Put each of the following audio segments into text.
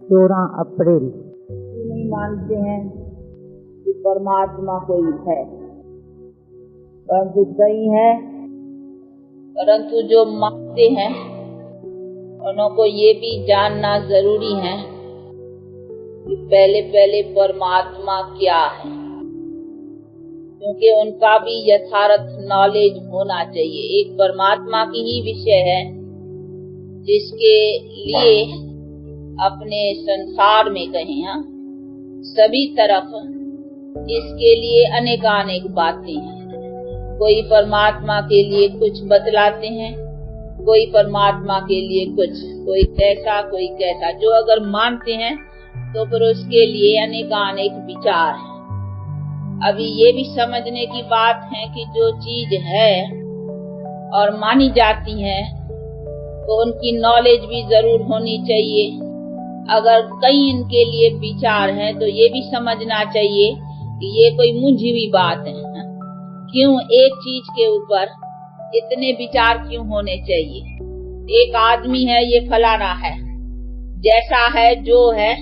14 अप्रैल। नहीं मानते हैं कि परमात्मा कोई है, परंतु कई है, परंतु जो मानते हैं उनको ये भी जानना जरूरी है कि पहले पहले परमात्मा क्या है, क्योंकि उनका भी यथार्थ नॉलेज होना चाहिए। एक परमात्मा की ही विषय है जिसके लिए अपने संसार में कहें सभी तरफ इसके लिए अनेकानेक बातें हैं। कोई परमात्मा के लिए कुछ बतलाते हैं, कोई परमात्मा के लिए कुछ, कोई कैसा कोई कैसा। जो अगर मानते हैं तो फिर उसके लिए अनेकानेक विचार हैं। अभी ये भी समझने की बात है कि जो चीज है और मानी जाती है तो उनकी नॉलेज भी जरूर होनी चाहिए। अगर कई इनके लिए विचार हैं तो ये भी समझना चाहिए कि ये कोई मुंझी हुई बात है। क्यों एक चीज के ऊपर इतने विचार क्यों होने चाहिए? एक आदमी है, ये फलाना है, जैसा है जो है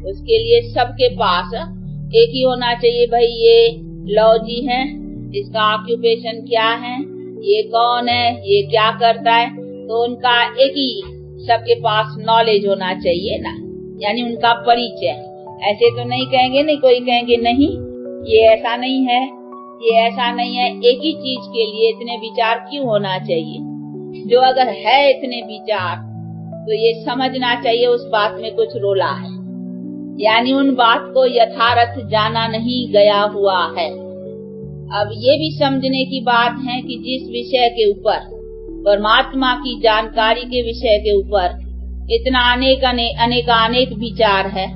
उसके लिए सबके पास एक ही होना चाहिए। भाई ये लॉजी है, इसका ऑक्यूपेशन क्या है, ये कौन है, ये क्या करता है, तो उनका एक ही सबके पास नॉलेज होना चाहिए ना, यानी उनका परिचय। ऐसे तो नहीं कहेंगे, नहीं कोई कहेंगे नहीं ये ऐसा नहीं है, ये ऐसा नहीं है। एक ही चीज के लिए इतने विचार क्यों होना चाहिए? जो अगर है इतने विचार तो ये समझना चाहिए उस बात में कुछ रोला है, यानी उन बात को यथार्थ जाना नहीं गया हुआ है। अब ये भी समझने की बात है कि जिस विषय के ऊपर, परमात्मा की जानकारी के विषय के ऊपर इतना अनेक विचार है,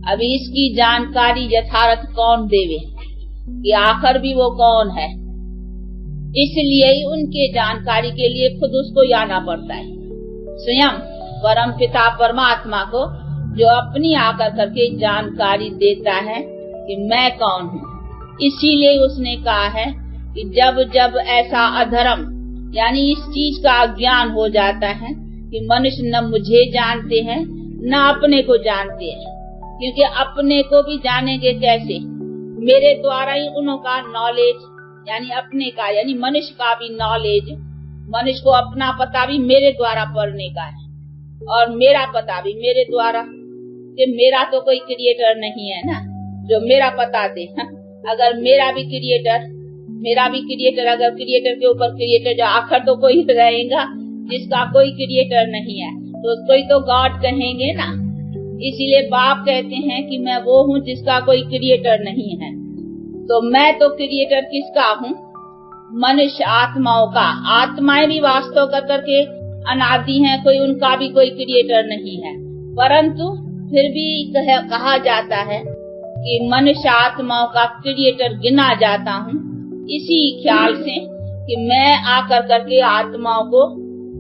अभी इसकी जानकारी यथार्थ कौन देवे कि आखिर भी वो कौन है। इसलिए ही उनके जानकारी के लिए खुद उसको जाना पड़ता है, स्वयं परम पिता परमात्मा को, जो अपनी आकर करके जानकारी देता है कि मैं कौन हूँ। इसीलिए उसने कहा है कि जब जब ऐसा अधर्म, यानी इस चीज का अज्ञान हो जाता है कि मनुष्य न मुझे जानते हैं न अपने को जानते हैं, क्योंकि अपने को भी जानेंगे कैसे? मेरे द्वारा ही उनका नॉलेज, यानी अपने का, यानी मनुष्य का भी नॉलेज, मनुष्य को अपना पता भी मेरे द्वारा पढ़ने का है और मेरा पता भी मेरे द्वारा, कि मेरा तो कोई क्रिएटर नहीं है ना जो मेरा पता दे। अगर मेरा भी क्रिएटर, अगर क्रिएटर के ऊपर क्रिएटर, जो आखिर तो कोई रहेगा जिसका कोई क्रिएटर नहीं है, तो उसको ही तो गॉड कहेंगे ना। इसीलिए बाप कहते हैं कि मैं वो हूँ जिसका कोई क्रिएटर नहीं है। तो मैं तो क्रिएटर किसका हूँ? मनुष्य आत्माओं का। आत्माएं भी वास्तव करके अनादि हैं, कोई उनका भी कोई क्रिएटर नहीं है, परंतु फिर भी कहा जाता है कि मनुष्य आत्माओं का क्रिएटर गिना जाता हूँ, इसी ख्याल से कि मैं आकर करके आत्माओं को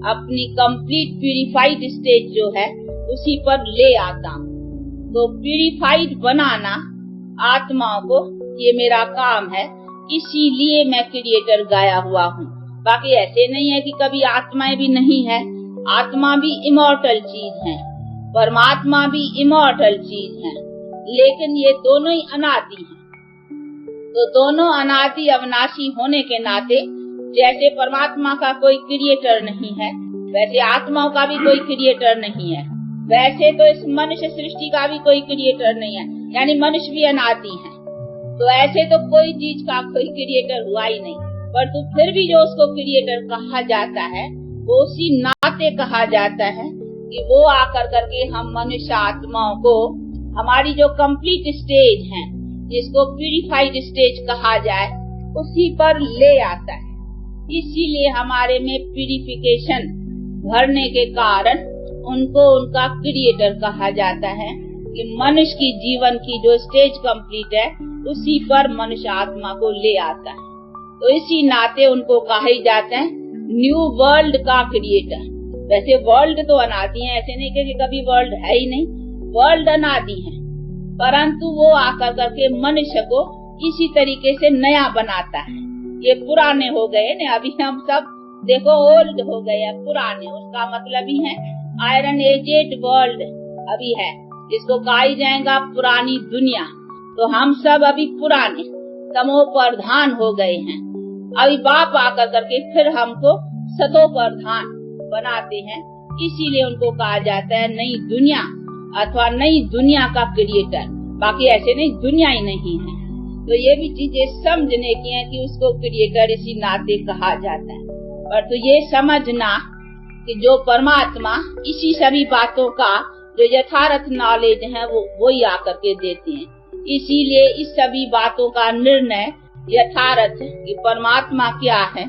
अपनी कंप्लीट प्यूरिफाइड स्टेज जो है उसी पर ले आता हूँ। तो प्यूरिफाइड बनाना आत्माओं को ये मेरा काम है, इसीलिए मैं क्रिएटर गाया हुआ हूँ। बाकी ऐसे नहीं है कि कभी आत्माएं भी नहीं है। आत्मा भी इमॉर्टल चीज है, परमात्मा भी इमॉर्टल चीज है, लेकिन ये दोनों ही अनादि हैं। तो दोनों अनादि अविनाशी होने के नाते जैसे परमात्मा का कोई क्रिएटर नहीं है, वैसे आत्माओं का भी कोई क्रिएटर नहीं है। वैसे तो इस मनुष्य सृष्टि का भी कोई क्रिएटर नहीं है, यानी मनुष्य भी अनादि है। तो ऐसे तो कोई चीज का कोई क्रिएटर हुआ ही नहीं, परंतु फिर भी जो उसको क्रिएटर कहा जाता है वो उसी नाते कहा जाता है कि वो आकर करके हम मनुष्य आत्माओं को हमारी जो कंप्लीट स्टेज है, जिसको प्यूरिफाइड स्टेज कहा जाए, उसी पर ले आता है। इसीलिए हमारे में प्यूरिफिकेशन भरने के कारण उनको उनका क्रिएटर कहा जाता है कि मनुष्य की जीवन की जो स्टेज कंप्लीट है उसी पर मनुष्य आत्मा को ले आता है। तो इसी नाते उनको कहा ही जाता है न्यू वर्ल्ड का क्रिएटर। वैसे वर्ल्ड तो अनादि है, ऐसे नहीं कि कभी वर्ल्ड है ही नहीं, वर्ल्ड अनादि है, परंतु वो आकर करके मनुष्य को इसी तरीके से नया बनाता है। ये पुराने हो गए न, अभी हम सब देखो ओल्ड हो गए, पुराने, उसका मतलब ही है आयरन एजेड वर्ल्ड अभी है, जिसको कहा ही जाएगा पुरानी दुनिया। तो हम सब अभी पुराने तमो प्रधान हो गए हैं। अभी बाप आकर करके फिर हमको सतो प्रधान बनाते हैं, इसीलिए उनको कहा जाता है नई दुनिया अथवा नई दुनिया का क्रिएटर। बाकी ऐसे नहीं, दुनिया ही नहीं है। तो ये भी चीजें समझने की है कि उसको क्रिएटर इसी नाते कहा जाता है। पर तो ये समझना कि जो परमात्मा इसी सभी बातों का जो यथार्थ नॉलेज है वो ही आकर के देते हैं। इसीलिए इस सभी बातों का निर्णय यथार्थ कि परमात्मा क्या है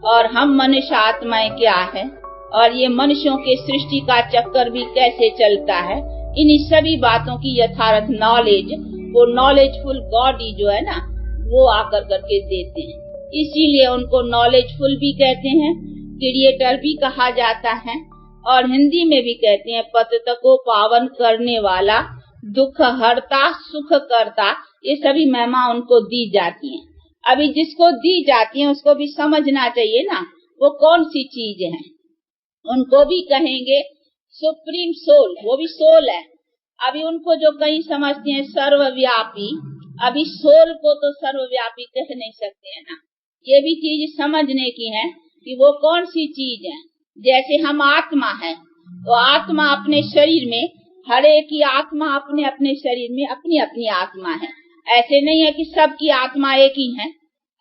और हम मनुष्य आत्माएं क्या है और ये मनुष्यों के सृष्टि का चक्कर भी कैसे चलता है, इन सभी बातों की यथार्थ नॉलेज वो नॉलेजफुल गॉड ही जो है ना वो आकर करके देते हैं। इसीलिए उनको नॉलेजफुल भी कहते हैं, क्रिएटर भी कहा जाता है और हिंदी में भी कहते हैं पतित को पावन करने वाला, दुख हरता, सुख करता। ये सभी महिमा उनको दी जाती हैं। अभी जिसको दी जाती है उसको भी समझना चाहिए ना वो कौन सी चीज है। उनको भी कहेंगे सुप्रीम सोल, वो भी सोल है। अभी उनको जो कहीं समझते हैं सर्वव्यापी, अभी सोल को तो सर्वव्यापी कह नहीं सकते है ना। ये भी चीज समझने की है कि वो कौन सी चीज है। जैसे हम आत्मा है तो आत्मा अपने शरीर में, हर एक की आत्मा अपने अपने शरीर में अपनी अपनी आत्मा है। ऐसे नहीं है कि सबकी आत्मा एक ही है।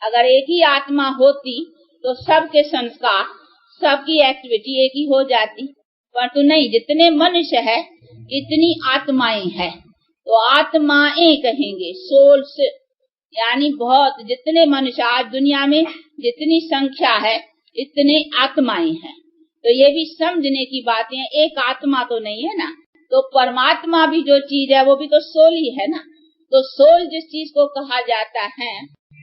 अगर एक ही आत्मा होती तो सबके संस्कार, सबकी एक्टिविटी एक ही हो जाती, परंतु नहीं, जितने मनुष्य है इतनी आत्माएं हैं। तो आत्माएं कहेंगे, सोल्स, यानी बहुत, जितने मनुष्य आज दुनिया में जितनी संख्या है इतने आत्माएं हैं। तो ये भी समझने की बातें हैं, एक आत्मा तो नहीं है ना। तो परमात्मा भी जो चीज है वो भी तो सोल ही है ना। तो सोल जिस चीज को कहा जाता है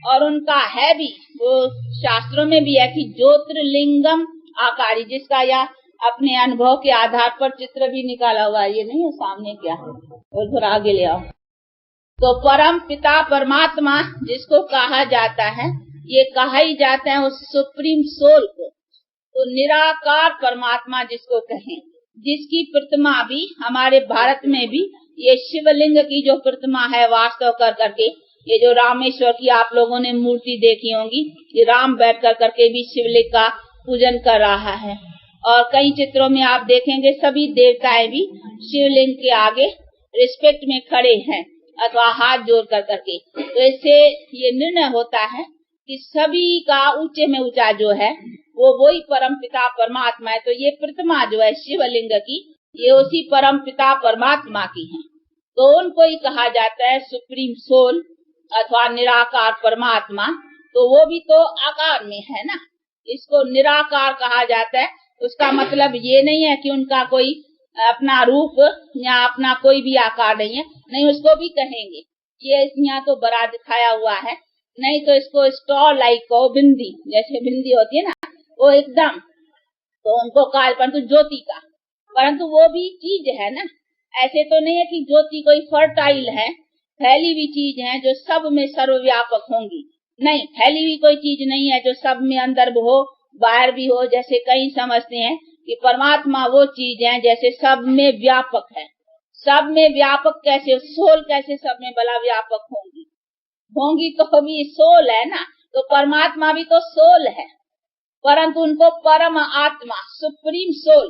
और उनका है भी, वो शास्त्रों में भी है कि ज्योतिर्लिंगम आकारी, जिसका या अपने अनुभव के आधार पर चित्र भी निकाला हुआ है। ये नहीं है सामने, क्या है और थोड़ा आगे ले आओ। तो परम पिता परमात्मा जिसको कहा जाता है, ये कहा ही जाता है उस सुप्रीम सोल को। तो निराकार परमात्मा जिसको कहें, जिसकी प्रतिमा भी हमारे भारत में भी ये शिवलिंग की जो प्रतिमा है वास्तव कर करके, ये जो रामेश्वर की आप लोगों ने मूर्ति देखी होगी, ये राम बैठ कर करके भी शिवलिंग का पूजन कर रहा है। और कई चित्रों में आप देखेंगे सभी देवताएं भी शिवलिंग के आगे रिस्पेक्ट में खड़े हैं अथवा हाथ जोड़ कर करके। तो इससे ये निर्णय होता है कि सभी का ऊंचे में ऊंचा जो है वो वही परम पिता परमात्मा है। तो ये प्रतिमा जो है शिवलिंग की, ये उसी परम पिता परमात्मा की है। तो उनको ही कहा जाता है सुप्रीम सोल अथवा निराकार परमात्मा। तो वो भी तो आकार में है ना, इसको निराकार कहा जाता है। उसका मतलब ये नहीं है कि उनका कोई अपना रूप या अपना कोई भी आकार नहीं है, नहीं, उसको भी कहेंगे। ये यहाँ तो बड़ा दिखाया हुआ है, नहीं तो इसको स्टॉल लाइक को बिंदी, जैसे बिंदी होती है ना वो एकदम, तो उनको काल परंतु ज्योति का, परंतु वो भी चीज है ना। ऐसे तो नहीं है कि ज्योति कोई फर्टाइल है, फैली हुई चीज है जो सब में सर्वव्यापक होंगी। नहीं, फैली हुई कोई चीज नहीं है जो सब में अंदर भी हो बाहर भी हो। जैसे कई समझते हैं कि परमात्मा वो चीज है जैसे सब में व्यापक है। सब में व्यापक कैसे, सोल कैसे सब में भला व्यापक होंगी तो भी सोल है ना। तो परमात्मा भी तो सोल है, परंतु उनको परम आत्मा सुप्रीम सोल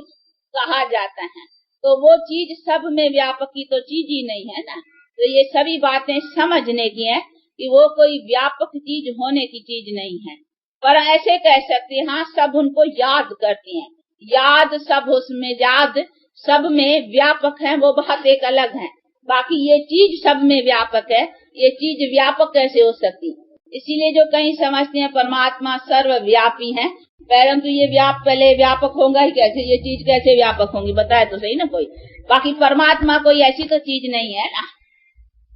कहा जाता है। तो वो चीज सब में व्यापक की तो चीज ही नहीं है ना। तो ये सभी बातें समझने की है कि वो कोई व्यापक चीज होने की चीज नहीं है। पर ऐसे कह सकते हैं, हाँ, सब उनको याद करते हैं, याद सब उसमें, याद सब में व्यापक है, वो बात एक अलग है। बाकी ये चीज सब में व्यापक है, ये चीज व्यापक कैसे हो सकती। इसीलिए जो कहीं समझते हैं परमात्मा सर्वव्यापी है, परंतु ये पहले व्यापक होगा ही कैसे, ये चीज कैसे व्यापक होंगी, बताए तो सही ना कोई। बाकी परमात्मा कोई ऐसी तो चीज नहीं है ना,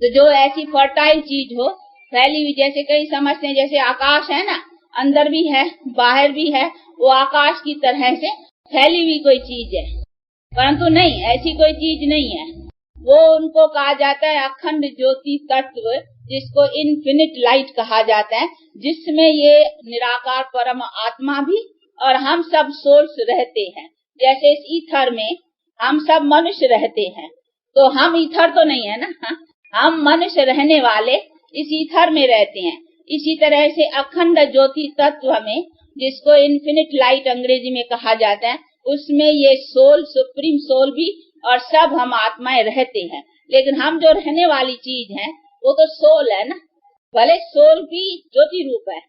तो जो ऐसी फर्टाइल चीज हो, फैली हुई, जैसे कई समझते हैं जैसे आकाश है ना, अंदर भी है बाहर भी है, वो आकाश की तरह से फैली हुई कोई चीज है, परंतु नहीं, ऐसी कोई चीज नहीं है। वो उनको कहा जाता है अखंड ज्योति तत्व, जिसको इन्फिनिट लाइट कहा जाता है, जिसमें ये निराकार परम आत्मा भी और हम सब सोल्स रहते हैं। जैसे इस ईथर में हम सब मनुष्य रहते हैं, तो हम ईथर तो नहीं है ना, हम मनुष्य रहने वाले इस ईथर में रहते हैं। इसी तरह से अखंड ज्योति तत्व में, जिसको इन्फिनिट लाइट अंग्रेजी में कहा जाता है, उसमें ये सोल, सुप्रीम सोल भी और सब हम आत्माएं रहते हैं। लेकिन हम जो रहने वाली चीज है वो तो सोल है ना। भले सोल भी ज्योति रूप है,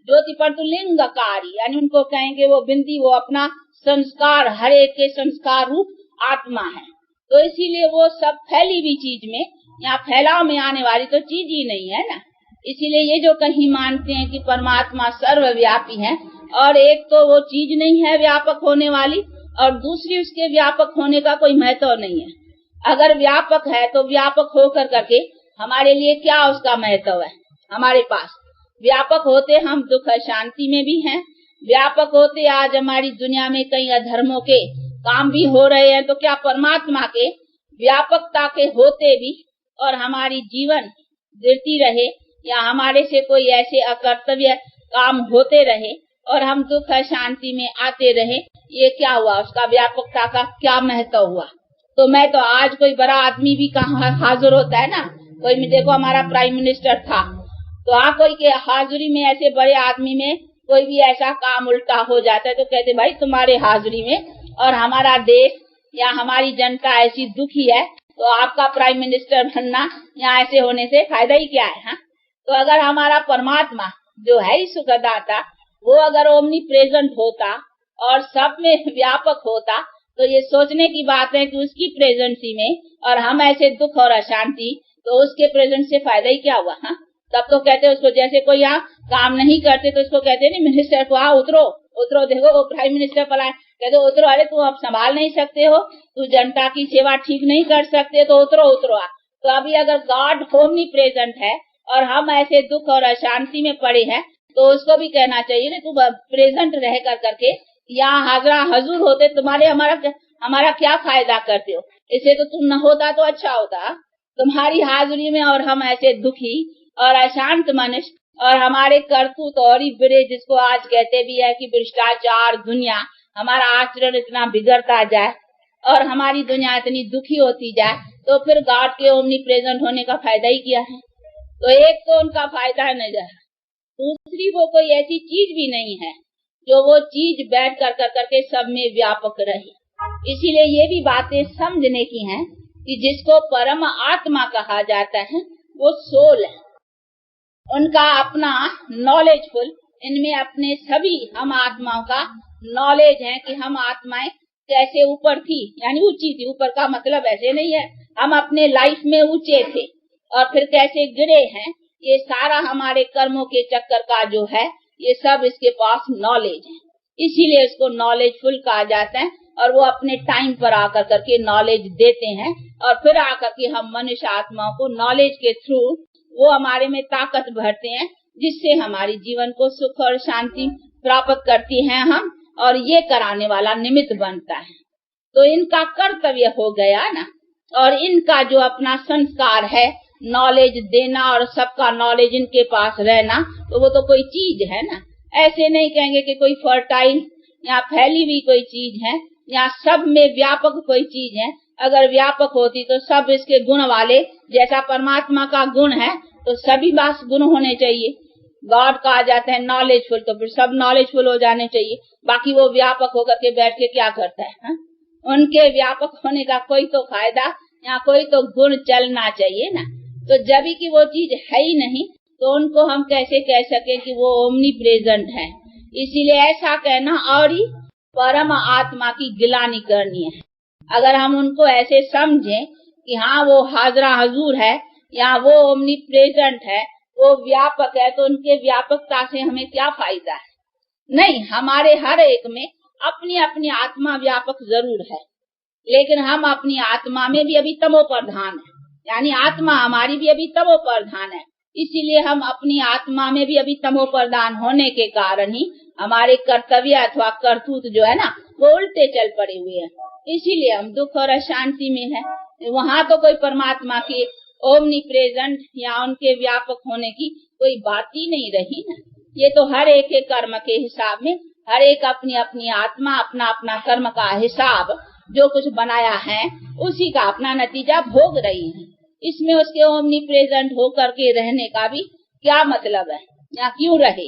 ज्योति पर तो लिंगकारी, यानी उनको कहेंगे वो बिंदी, वो अपना संस्कार, हर एक के संस्कार रूप आत्मा है। तो इसीलिए वो सब फैली हुई चीज में, यहाँ फैलाव में आने वाली तो चीज ही नहीं है ना। इसीलिए ये जो कहीं मानते हैं कि परमात्मा सर्वव्यापी है, और एक तो वो चीज नहीं है व्यापक होने वाली, और दूसरी उसके व्यापक होने का कोई महत्व नहीं है। अगर व्यापक है तो व्यापक होकर करके हमारे लिए क्या उसका महत्व है? हमारे पास व्यापक होते हम दुख शांति में भी हैं, व्यापक होते आज हमारी दुनिया में कई अधर्मों के काम भी हो रहे हैं, तो क्या परमात्मा के व्यापकता के होते भी और हमारी जीवन गिरती रहे, या हमारे से कोई ऐसे अकर्तव्य काम होते रहे और हम दुख शांति में आते रहे, ये क्या हुआ? उसका व्यापकता का क्या महत्व हुआ? तो मैं तो आज कोई बड़ा आदमी भी कहाँ हाजिर होता है ना, कोई में देखो हमारा प्राइम मिनिस्टर था, तो कोई के हाजिरी में ऐसे बड़े आदमी में कोई भी ऐसा काम उल्टा हो जाता है तो कहते भाई तुम्हारे हाजिरी में और हमारा देश या हमारी जनता ऐसी दुखी है, तो आपका प्राइम मिनिस्टर बनना या ऐसे होने से फायदा ही क्या है? हा? तो अगर हमारा परमात्मा जो है ही सुखदाता, वो अगर ओमनी प्रेजेंट होता और सब में व्यापक होता, तो ये सोचने की बात है कि उसकी प्रेजेंसी में और हम ऐसे दुख और अशांति, तो उसके प्रेजेंट से फायदा ही क्या हुआ? हा? तब तो कहते उसको, जैसे कोई यहाँ काम नहीं करते तो उसको कहते नहीं मिनिस्टर को उतरो उतरो, देखो वो प्राइम मिनिस्टर पर आए, कहते उतरो, अरे तू अब संभाल नहीं सकते हो, तू जनता की सेवा ठीक नहीं कर सकते, तो उतरो उतरो। तो अभी अगर गॉड होमनी प्रेजेंट है और हम ऐसे दुख और अशांति में पड़े हैं, तो उसको भी कहना चाहिए ना, तू प्रेजेंट रह कर करके यहाँ हाजरा हजूर होते, तुम्हारे हमारा क्या फायदा करते हो? इसे तो तुम न होता तो अच्छा होता, तुम्हारी हाजिरी में और हम ऐसे दुखी और अशांत मनुष्य, और हमारे करतूत और बिरे, जिसको आज कहते भी है कि भ्रष्टाचार दुनिया, हमारा आचरण इतना बिगड़ता जाए और हमारी दुनिया इतनी दुखी होती जाए, तो फिर गॉड के ओमनी प्रेजेंट होने का फायदा ही क्या है? तो एक तो उनका फायदा नहीं रहा, दूसरी वो कोई ऐसी चीज भी नहीं है जो वो चीज बैठ कर करके सब में व्यापक रहे। इसीलिए ये भी बातें समझने की हैं कि जिसको परम आत्मा कहा जाता है वो सोल है, उनका अपना नॉलेजफुल, इनमें अपने सभी हम आत्माओं का नॉलेज है कि हम आत्माएं कैसे ऊपर थी, यानी ऊंची थी। ऊपर का मतलब ऐसे नहीं है हम अपने लाइफ में ऊंचे थे और फिर कैसे गिरे हैं, ये सारा हमारे कर्मों के चक्कर का जो है, ये सब इसके पास नॉलेज है, इसीलिए इसको नॉलेजफुल कहा जाता है। और वो अपने टाइम पर आकर करके नॉलेज देते हैं, और फिर आकर के हम मनुष्य आत्माओं को नॉलेज के थ्रू वो हमारे में ताकत भरते हैं, जिससे हमारी जीवन को सुख और शांति प्राप्त करती हैं हम, और ये कराने वाला निमित्त बनता है। तो इनका कर्तव्य हो गया ना, और इनका जो अपना संस्कार है नॉलेज देना और सबका नॉलेज इनके पास रहना, तो वो तो कोई चीज है ना। ऐसे नहीं कहेंगे कि कोई फर्टाइल या फैली हुई कोई चीज है या सब में व्यापक कोई चीज है। अगर व्यापक होती तो सब इसके गुण वाले, जैसा परमात्मा का गुण है तो सभी पास गुण होने चाहिए। गॉड कहा जाता है नॉलेजफुल, तो फिर सब नॉलेजफुल हो जाने चाहिए। बाकी वो व्यापक होकर के बैठ के क्या करता है, हा? उनके व्यापक होने का कोई तो फायदा या कोई तो गुण चलना चाहिए ना। तो जब की वो चीज है ही नहीं, तो उनको हम कैसे कह सके कि वो ओमनी प्रेजेंट है? इसीलिए ऐसा कहना और ही परम आत्मा की गिलानी करनी है। अगर हम उनको ऐसे समझें कि हाँ वो हाजरा हजूर है या वो ओमनी प्रेजेंट है, वो व्यापक है, तो उनके व्यापकता से हमें क्या फायदा है? नहीं, हमारे हर एक में अपनी अपनी आत्मा व्यापक जरूर है, लेकिन हम अपनी आत्मा में भी अभी तमो प्रधान है, यानी आत्मा हमारी भी अभी तमो प्रधान है। इसीलिए हम अपनी आत्मा में भी अभी तमो प्रधान होने के कारण ही हमारे कर्तव्य अथवा करतूत जो है ना, वो उल्टे चल पड़े हुए हैं। इसीलिए हम दुख और अशांति में है। वहाँ तो कोई परमात्मा के ओमनी प्रेजेंट या उनके व्यापक होने की कोई बात ही नहीं रही ना। ये तो हर एक के कर्म के हिसाब में, हर एक अपनी अपनी आत्मा अपना अपना कर्म का हिसाब जो कुछ बनाया है उसी का अपना नतीजा भोग रही है। इसमें उसके ओमनी प्रेजेंट होकर के रहने का भी क्या मतलब है, या क्यों रहे?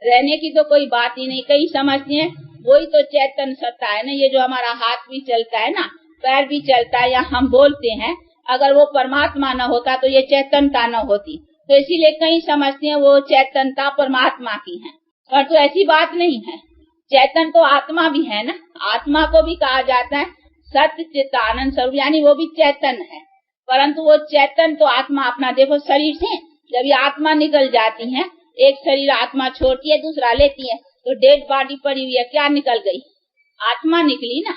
रहने की तो कोई बात ही नहीं। कई समझते हैं वही तो चैतन्य सत्ता है ना, ये जो हमारा हाथ भी चलता है ना, पैर भी चलता है, या हम बोलते हैं, अगर वो परमात्मा न होता तो ये चैतन्यता न होती। तो इसीलिए कई समझते हैं वो चैतन्यता परमात्मा की है, और तो ऐसी बात नहीं है। चैतन्य तो आत्मा भी है ना, आत्मा को भी कहा जाता है सत्य चित्त आनंद स्वरूप, यानी वो भी चैतन्य है। परंतु वो चैतन्य तो आत्मा अपना देखो शरीर से जब ये आत्मा निकल जाती है, एक शरीर आत्मा छोड़ती है दूसरा लेती है, तो डेड बॉडी पड़ी हुई है, क्या निकल गई? आत्मा निकली ना।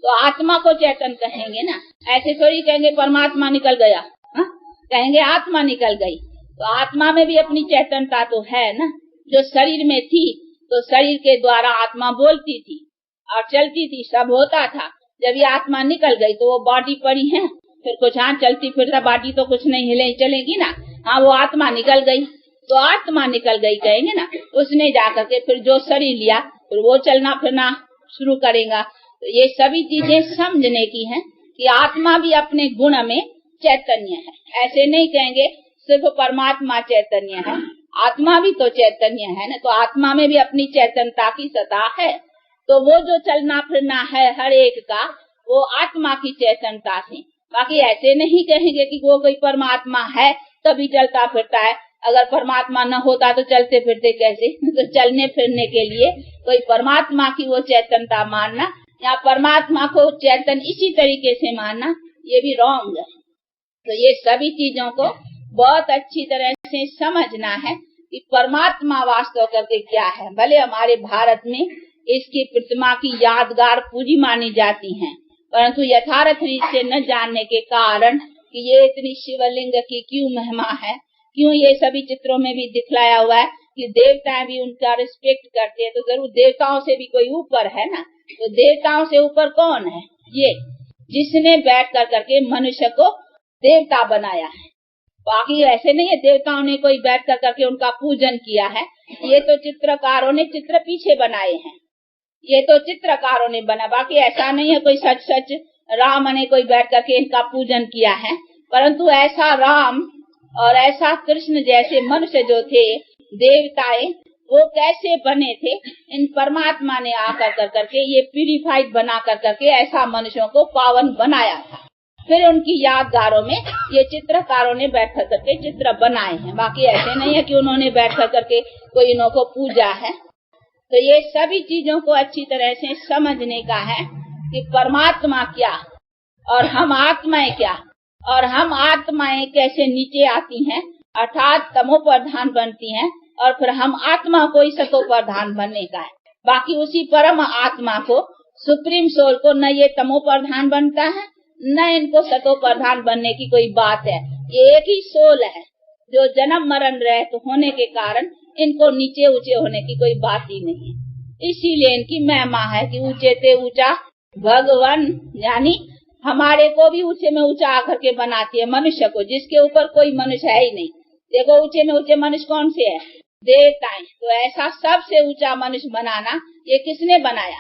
तो आत्मा को चैतन्य कहेंगे ना, ऐसे थोड़ी कहेंगे परमात्मा निकल गया, हा? कहेंगे आत्मा निकल गई। तो आत्मा में भी अपनी चैतन्यता तो है ना, जो शरीर में थी तो शरीर के द्वारा आत्मा बोलती थी और चलती थी, सब होता था। जब ये आत्मा निकल गई तो वो बॉडी पड़ी है, फिर कुछ हाँ चलती फिरता बॉडी तो कुछ नहीं हिले चलेगी ना, हाँ वो आत्मा निकल गई। तो आत्मा निकल गई कहेंगे ना, उसने जाकर के फिर जो शरीर लिया फिर वो चलना फिरना शुरू करेगा। तो ये सभी चीजें समझने की हैं कि आत्मा भी अपने गुण में चैतन्य है। ऐसे नहीं कहेंगे सिर्फ परमात्मा चैतन्य है, आत्मा भी तो चैतन्य है ना। तो आत्मा में भी अपनी चैतन्यता की सत्ता है। तो वो जो चलना फिरना है हर एक का, वो आत्मा की चैतन्यता से। बाकी ऐसे नहीं कहेंगे कि वो कोई परमात्मा है तभी चलता फिरता है, अगर परमात्मा न होता तो चलते फिरते कैसे? तो चलने फिरने के लिए कोई परमात्मा की वो चैतन्यता मानना या परमात्मा को चैतन्य इसी तरीके से मानना, ये भी रॉन्ग है। तो ये सभी चीजों को बहुत अच्छी तरह से समझना है कि परमात्मा वास्तव करके क्या है। भले हमारे भारत में इसकी प्रतिमा की यादगार पूजी मानी जाती है, परंतु यथार्थ रीत से न जानने के कारण कि ये इतनी शिवलिंग की क्यों महिमा है, क्यों ये सभी चित्रों में भी दिखलाया हुआ है कि देवता भी उनका रिस्पेक्ट करते हैं। तो जरूर देवताओं से भी कोई ऊपर है ना। तो देवताओं से ऊपर कौन है? ये जिसने बैठ कर करके मनुष्य को देवता बनाया है। बाकी ऐसे नहीं है देवताओं ने कोई बैठ कर करके उनका पूजन किया है, ये तो चित्रकारों ने चित्र पीछे बनाए हैं, ये तो चित्रकारों ने बना। बाकी ऐसा नहीं है कोई सच सच राम ने कोई बैठ करके इनका पूजन किया है। परंतु ऐसा राम और ऐसा कृष्ण जैसे मनुष्य जो थे देवताएं, वो कैसे बने थे? इन परमात्मा ने आकर कर करके ये प्यूरिफाइड बना कर करके ऐसा मनुष्यों को पावन बनाया था। फिर उनकी यादगारों में ये चित्रकारों ने बैठ कर करके चित्र बनाए हैं। बाकी ऐसे नहीं है कि उन्होंने बैठ कर करके कोई इन्हों को पूजा है। तो ये सभी चीजों को अच्छी तरह से समझने का है कि परमात्मा क्या और हम आत्माएं क्या, और हम आत्माएं कैसे नीचे आती हैं, अर्थात तमो प्रधान बनती हैं, और फिर हम आत्मा को ही सतो प्रधान बनने का है। बाकी उसी परम आत्मा को, सुप्रीम सोल को न ये तमो प्रधान बनता है न इनको सतो प्रधान बनने की कोई बात है। ये एक ही सोल है जो जन्म मरण रहित होने के कारण इनको नीचे ऊंचे होने की कोई बात ही नहीं है। इसीलिए इनकी महिमा है कि ऊंचे से ऊंचा भगवान, यानी हमारे को भी ऊंचे में ऊंचा आकर के बनाती है मनुष्य को, जिसके ऊपर कोई मनुष्य है ही नहीं। देखो ऊंचे में ऊंचे मनुष्य कौन से है? देवताएं। तो ऐसा सबसे ऊंचा मनुष्य बनाना ये किसने बनाया?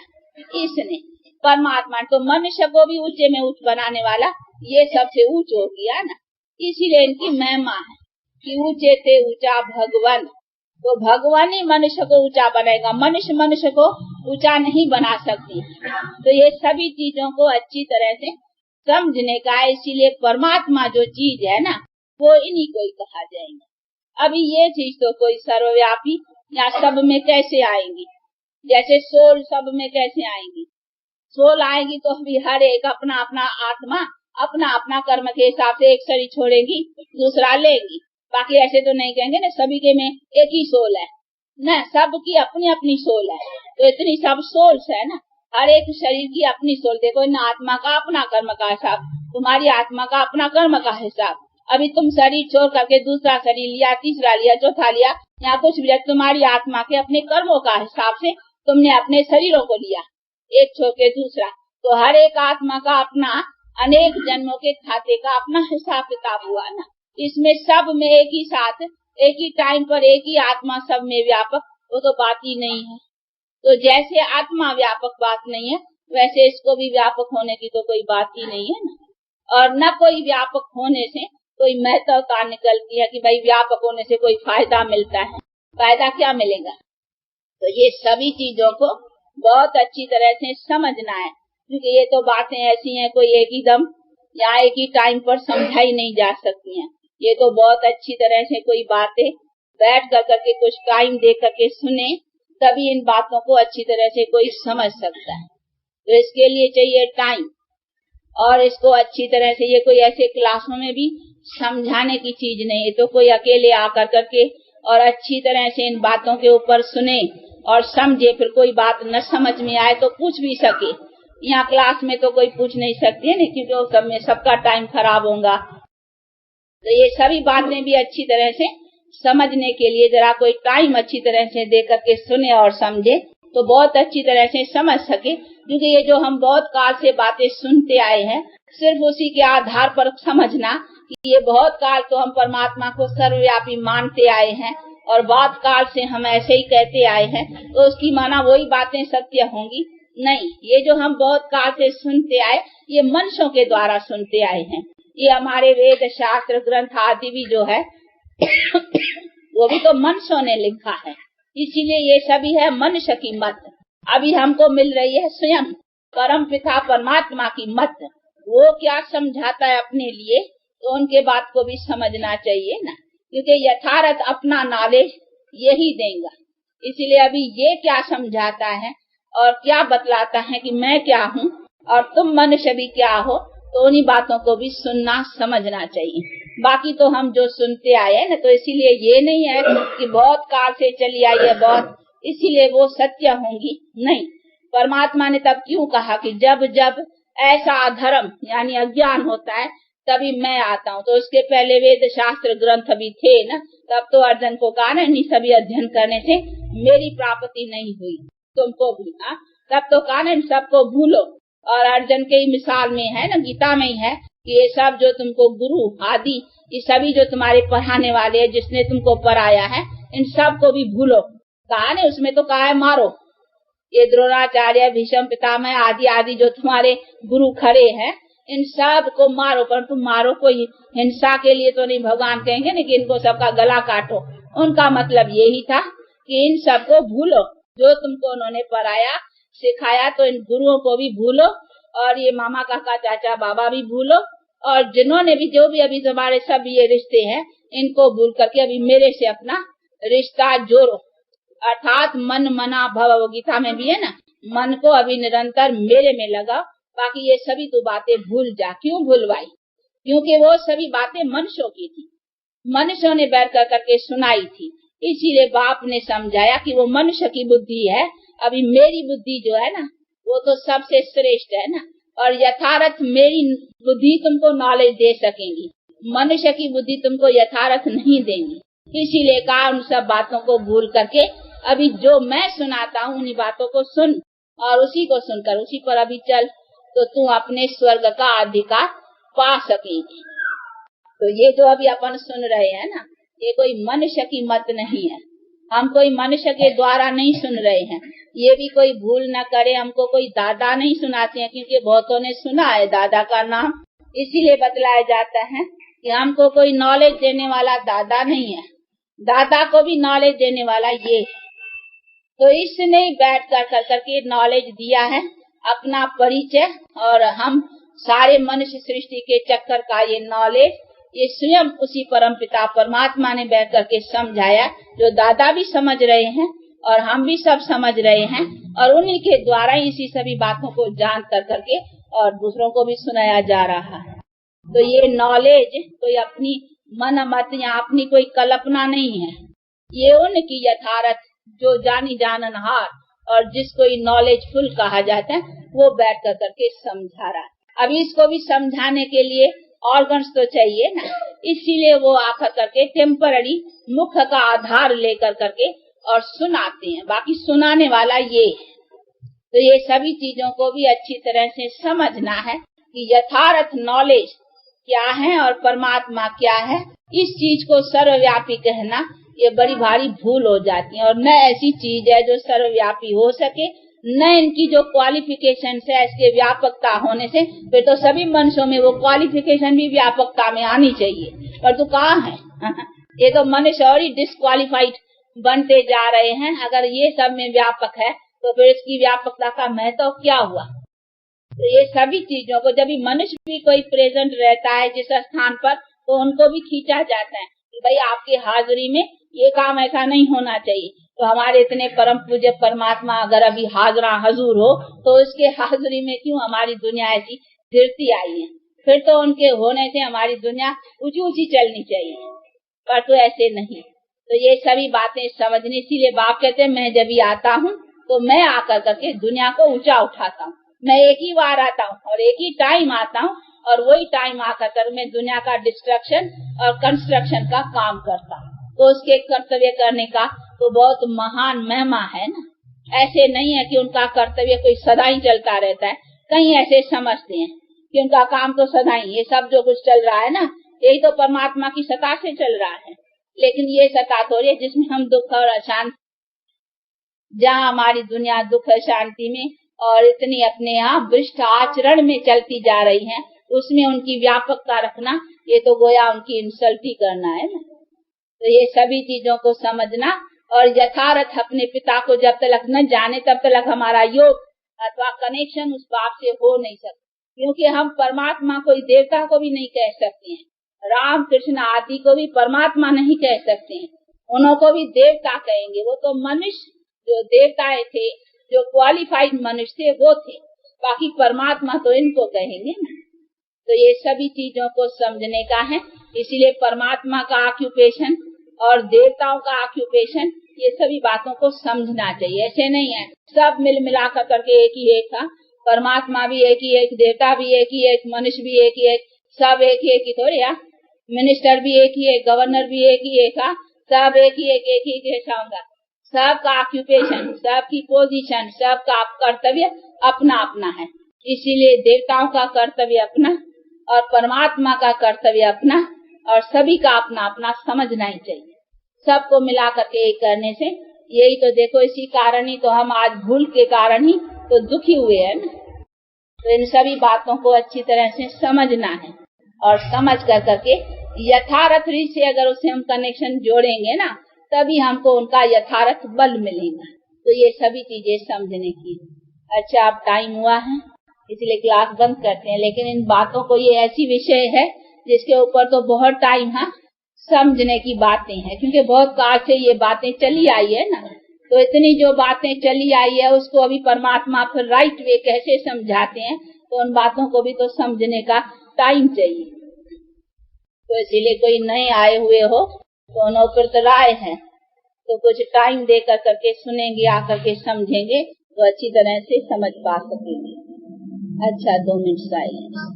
इसने, परमात्मा। तो मनुष्य को भी ऊंचे में ऊंच बनाने वाला ये सबसे ऊंच हो गया ना। इसीलिए इनकी महिमा है कि ऊंचे से ऊंचा भगवान। तो भगवान ही मनुष्य को ऊंचा बनाएगा, मनुष्य मनुष्य को ऊंचा नहीं बना सकती। तो ये सभी चीजों को अच्छी तरह से समझने का है। इसीलिए परमात्मा जो चीज है ना, वो इन्हीं को ही कहा जाएगा। अभी ये चीज तो कोई सर्वव्यापी या सब में कैसे आएंगी? जैसे सोल सब में कैसे आएंगी? सोल आएगी तो अभी हर एक अपना अपना आत्मा अपना अपना कर्म के हिसाब से एक शरीर छोड़ेगी दूसरा लेगी। बाकी ऐसे तो नहीं कहेंगे ना सभी के में एक ही सोल है, न सबकी अपनी अपनी सोल है। तो इतनी सब सोल्स है ना, हर एक शरीर की अपनी सोल। देखो इन आत्मा का अपना कर्म का हिसाब, तुम्हारी आत्मा का अपना कर्म का हिसाब। अभी तुम शरीर छोड़ करके दूसरा शरीर लिया, तीसरा लिया, चौथा लिया, या कुछ भी, तुम्हारी आत्मा के अपने कर्मों का हिसाब से तुमने अपने शरीरों को लिया, एक छोड़ के दूसरा। तो हर एक आत्मा का अपना अनेक जन्मों के खाते का अपना हिसाब किताब हुआ ना। इसमें सब में एक ही साथ एक ही टाइम पर एक ही आत्मा सब में व्यापक, वो तो बात ही नहीं है। तो जैसे आत्मा व्यापक बात नहीं है, वैसे इसको भी व्यापक होने की तो कोई बात ही नहीं है ना, और न कोई व्यापक होने से कोई महत्वता निकलती है कि भाई व्यापक होने से कोई फायदा मिलता है। फायदा क्या मिलेगा? तो ये सभी चीजों को बहुत अच्छी तरह से समझना है, क्योंकि ये तो बातें ऐसी हैं कोई एक ही दम या एक ही टाइम पर समझाई नहीं जा सकती हैं। ये तो बहुत अच्छी तरह से कोई बातें बैठ कर करके कुछ टाइम दे करके सुने, तभी इन बातों को अच्छी तरह से कोई समझ सकता है। तो इसके लिए चाहिए टाइम, और इसको अच्छी तरह से, ये कोई ऐसे क्लासों में भी समझाने की चीज नहीं है, तो कोई अकेले आकर करके और अच्छी तरह से इन बातों के ऊपर सुने और समझे, फिर कोई बात न समझ में आए तो पूछ भी सके। यहाँ क्लास में तो कोई पूछ नहीं सकती है ना, क्योंकि वो सब में सबका टाइम खराब होगा। तो ये सभी बातें भी अच्छी तरह से समझने के लिए जरा कोई टाइम अच्छी तरह से दे करके सुने और समझे तो बहुत अच्छी तरह से समझ सके। क्योंकि ये जो हम बहुत काल से बातें सुनते आए हैं, सिर्फ उसी के आधार पर समझना कि ये बहुत काल तो हम परमात्मा को सर्वव्यापी मानते आए हैं और बहुत काल से हम ऐसे ही कहते आए हैं, तो उसकी माना वही बातें सत्य होंगी? नहीं, ये जो हम बहुत काल से सुनते आए, ये मनुष्यों के द्वारा सुनते आए हैं। ये हमारे वेद शास्त्र ग्रंथ आदि भी जो है वो भी तो मनुष्यों ने लिखा है, इसीलिए ये सभी है मनुष्य की मत। अभी हमको मिल रही है स्वयं परम पिता परमात्मा की मत। वो क्या समझाता है अपने लिए, तो उनके बात को भी समझना चाहिए ना, क्योंकि यथार्थ अपना नॉलेज यही देगा। इसीलिए अभी ये क्या समझाता है और क्या बतलाता है कि मैं क्या हूँ और तुम मनुष्य भी क्या हो, तो उन्हीं बातों को भी सुनना समझना चाहिए। बाकी तो हम जो सुनते आए हैं ना, तो इसीलिए ये नहीं है कि बहुत काल से चली आई है बहुत, इसीलिए वो सत्य होंगी, नहीं। परमात्मा ने तब क्यों कहा कि जब जब ऐसा अधर्म यानी अज्ञान होता है तभी मैं आता हूँ। तो उसके पहले वेद शास्त्र ग्रंथ भी थे ना, तब तो अर्जुन को कहा ना, इन सभी अध्ययन करने से मेरी प्राप्ति नहीं हुई, तुमको भी ना, तब तो कहा ना सबको भूलो। और अर्जुन के ही मिसाल में है ना, गीता में ही है कि ये सब जो तुमको गुरु आदि ये सभी जो तुम्हारे पढ़ाने वाले हैं, जिसने तुमको पढ़ाया है, इन सब को भी भूलो। कहा ना, उसमें तो कहा है मारो। ये द्रोणाचार्य भीष्म पितामह आदि आदि जो तुम्हारे गुरु खड़े हैं, इन सब को मारो, परंतु मारो कोई हिंसा के लिए तो नहीं। भगवान कहेंगे ना कि इनको सबका गला काटो। उनका मतलब यही था कि इन सबको भूलो, जो तुमको उन्होंने पढ़ाया सिखाया, तो इन गुरुओं को भी भूलो और ये मामा काका चाचा बाबा भी भूलो, और जिन्होंने भी जो भी अभी तुम्हारे सब ये रिश्ते हैं इनको भूल करके अभी मेरे से अपना रिश्ता जोड़ो। अर्थात मन मना भव, गीता में भी है ना, मन को अभी निरंतर मेरे में लगा, बाकी ये सभी तो बातें भूल जा। क्यों भूलवाई? क्योंकि वो सभी बातें मनुष्यों की थी, मनुष्यों ने बैठ कर करके सुनाई थी। इसीलिए बाप ने समझाया कि वो मनुष्य की बुद्धि है, अभी मेरी बुद्धि जो है ना वो तो सबसे श्रेष्ठ है ना, और यथार्थ मेरी बुद्धि तुमको नॉलेज दे सकेंगी, मनुष्य की बुद्धि तुमको यथार्थ नहीं देंगी। इसीलिए कहा उन सब बातों को भूल करके अभी जो मैं सुनाता हूँ उन्हीं बातों को सुन, और उसी को सुनकर उसी पर अभी चल, तो तू अपने स्वर्ग का अधिकार पा सकेगी। तो ये जो अभी अपन सुन रहे हैं ना, ये कोई मनुष्य की मत नहीं है, हम कोई मनुष्य के द्वारा नहीं सुन रहे हैं। ये भी कोई भूल न करे, हमको कोई दादा नहीं सुनाते हैं, क्योंकि बहुतों ने सुना है दादा का नाम, इसीलिए बतलाया जाता है कि हमको कोई नॉलेज देने वाला दादा नहीं है, दादा को भी नॉलेज देने वाला ये। तो इसने बैठ कर करके नॉलेज दिया है, अपना परिचय, और हम सारे मनुष्य सृष्टि के चक्कर का ये नॉलेज ये स्वयं उसी परम पिता परमात्मा ने बैठ करके समझाया, जो दादा भी समझ रहे हैं और हम भी सब समझ रहे हैं, और उन्हीं के द्वारा इसी सभी बातों को जान कर करके और दूसरों को भी सुनाया जा रहा है। तो ये नॉलेज कोई अपनी मन मत या अपनी कोई कल्पना नहीं है, ये उनकी यथार्थ जो जानी जाननहार और जिसको नॉलेजफुल कहा जाता है वो बैठ कर करके समझा रहा है। अभी इसको भी समझाने के लिए ऑर्गन्स तो चाहिए ना, इसीलिए वो आकर करके टेम्पररी मुख का आधार लेकर करके और सुनाते हैं, बाकी सुनाने वाला ये है। तो ये सभी चीजों को भी अच्छी तरह से समझना है कि यथार्थ नॉलेज क्या है और परमात्मा क्या है। इस चीज को सर्वव्यापी कहना ये बड़ी भारी भूल हो जाती है, और न ऐसी चीज है जो सर्वव्यापी हो सके, न इनकी जो क्वालिफिकेशन है इसके व्यापकता होने से, फिर तो सभी मनुष्यों में वो क्वालिफिकेशन भी व्यापकता में आनी चाहिए, पर तो कहाँ है? ये तो मनुष्य और ही डिस्क्वालिफाइड बनते जा रहे हैं। अगर ये सब में व्यापक है तो फिर इसकी व्यापकता का महत्व क्या हुआ? तो ये सभी चीजों को, जब भी मनुष्य भी कोई प्रेजेंट रहता है जिस स्थान पर, तो उनको भी खींचा जाता है कि भाई आपकी हाजिरी में ये काम ऐसा नहीं होना चाहिए। तो हमारे इतने परम पूज्य परमात्मा अगर अभी हाजरा हजूर हो, तो उसके हाजिरी में क्यों हमारी दुनिया ऐसी गिरती आई है? फिर तो उनके होने से हमारी दुनिया ऊंची ऊंची चलनी चाहिए, पर तो ऐसे नहीं। तो ये सभी बातें समझने, इसीलिए बाप कहते हैं मैं जब भी आता हूँ तो मैं आकर करके दुनिया को ऊंचा उठाता हूँ। मैं एक ही बार आता हूँ और एक ही टाइम आता हूँ, और वही टाइम आकर कर मैं दुनिया का डिस्ट्रक्शन और कंस्ट्रक्शन का काम करता हूँ। तो उसके कर्तव्य करने का तो बहुत महान महिमा है ना। ऐसे नहीं है कि उनका कर्तव्य कोई सदा ही चलता रहता है। कहीं ऐसे समझते हैं कि उनका काम तो सदा ही, ये सब जो कुछ चल रहा है ना, यही तो परमात्मा की सत्ता से चल रहा है। लेकिन ये सत्ता थोड़ी है जिसमें हम दुख और अशांति, जहाँ हमारी दुनिया दुख अशांति में और इतनी अपने यहाँ भ्रष्ट आचरण में चलती जा रही है, उसमें उनकी व्यापकता रखना, ये तो गोया उनकी इंसल्ट ही करना है ना। तो ये सभी चीजों को समझना और यथार्थ अपने पिता को जब तक न जाने तब तक हमारा योग अथवा कनेक्शन उस बाप से हो नहीं सकता। क्योंकि हम परमात्मा कोई देवता को भी नहीं कह सकते हैं, राम कृष्ण आदि को भी परमात्मा नहीं कह सकते हैं, उनको भी देवता कहेंगे। वो तो मनुष्य जो देवताएं थे, जो क्वालिफाइड मनुष्य थे वो थे, बाकी परमात्मा तो इनको कहेंगे ना। तो ये सभी चीजों को समझने का है। इसीलिए परमात्मा का ऑक्यूपेशन और देवताओं का ऑक्यूपेशन, ये सभी बातों को समझना चाहिए। ऐसे नहीं है सब मिल मिला करके एक ही एक था, परमात्मा भी एक ही एक, देवता भी एक ही एक, मनुष्य भी एक ही एक, सब एक ही थोड़ी है। मिनिस्टर भी एक ही एक, गवर्नर भी एक ही एक, सब एक ही कैसा होगा? सबका ऑक्यूपेशन, सबकी पोजीशन, सबका कर्तव्य अपना अपना है। इसीलिए देवताओं का कर्तव्य अपना और परमात्मा का कर्तव्य अपना, और सभी का अपना अपना समझना ही चाहिए। सबको मिला करके एक करने से, यही तो देखो, इसी कारण ही तो हम आज भूल के कारण ही तो दुखी हुए हैं ना। तो इन सभी बातों को अच्छी तरह से समझना है, और समझ कर करके यथार्थ से अगर उसे हम कनेक्शन जोड़ेंगे ना, तभी हमको उनका यथार्थ बल मिलेगा। तो ये सभी चीजें समझने की। अच्छा, अब टाइम हुआ है इसलिए क्लास बंद करते हैं, लेकिन इन बातों को, ये ऐसी विषय है जिसके ऊपर तो बहुत टाइम है समझने की बातें हैं, क्योंकि बहुत काल से ये बातें चली आई है ना। तो इतनी जो बातें चली आई है उसको अभी परमात्मा फिर राइट वे कैसे समझाते हैं, तो उन बातों को भी तो समझने का टाइम चाहिए। तो इसीलिए कोई नए आए हुए हो तो उन्होंने तो राय है, तो कुछ टाइम दे करके सुनेंगे, आकर के समझेंगे तो अच्छी तरह से समझ पा सकेंगे। अच्छा, 2 मिनट साइलेंस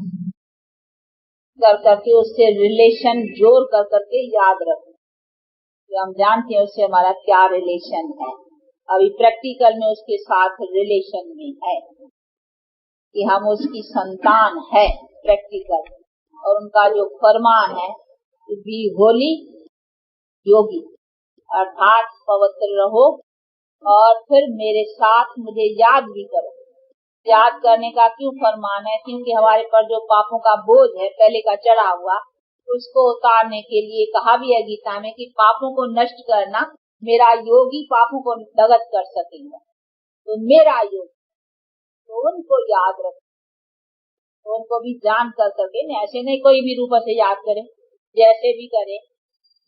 कर करके उससे रिलेशन जोड़ कर करके याद रखो, तो हम जानते हैं उससे हमारा क्या रिलेशन है। अभी प्रैक्टिकल में उसके साथ रिलेशन में है कि हम उसकी संतान है प्रैक्टिकल, और उनका जो फरमान है बी होली योगी, अर्थात पवित्र रहो, और फिर मेरे साथ मुझे याद भी करो। याद करने का क्यों फरमान है? क्योंकि हमारे पर जो पापों का बोझ है पहले का चढ़ा हुआ, उसको उतारने के लिए कहा भी है गीता में कि पापों को नष्ट करना, मेरा योगी पापों को दगत कर सकेगा। तो मेरा योग, तो उनको याद रखो, तो उनको भी जान कर सके। ऐसे नहीं कोई भी रूप से याद करे, जैसे भी करे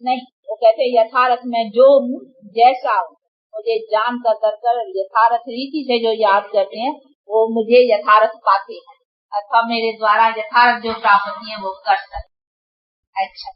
नहीं। वो कहते यथार्थ में जो हूँ जैसा हूँ, मुझे जान कर यथार्थ रीति से जो याद करते हैं वो मुझे यथार्थ पाते हैं, अथवा मेरे द्वारा यथार्थ जो प्राप्ति है वो कर सकते। अच्छा।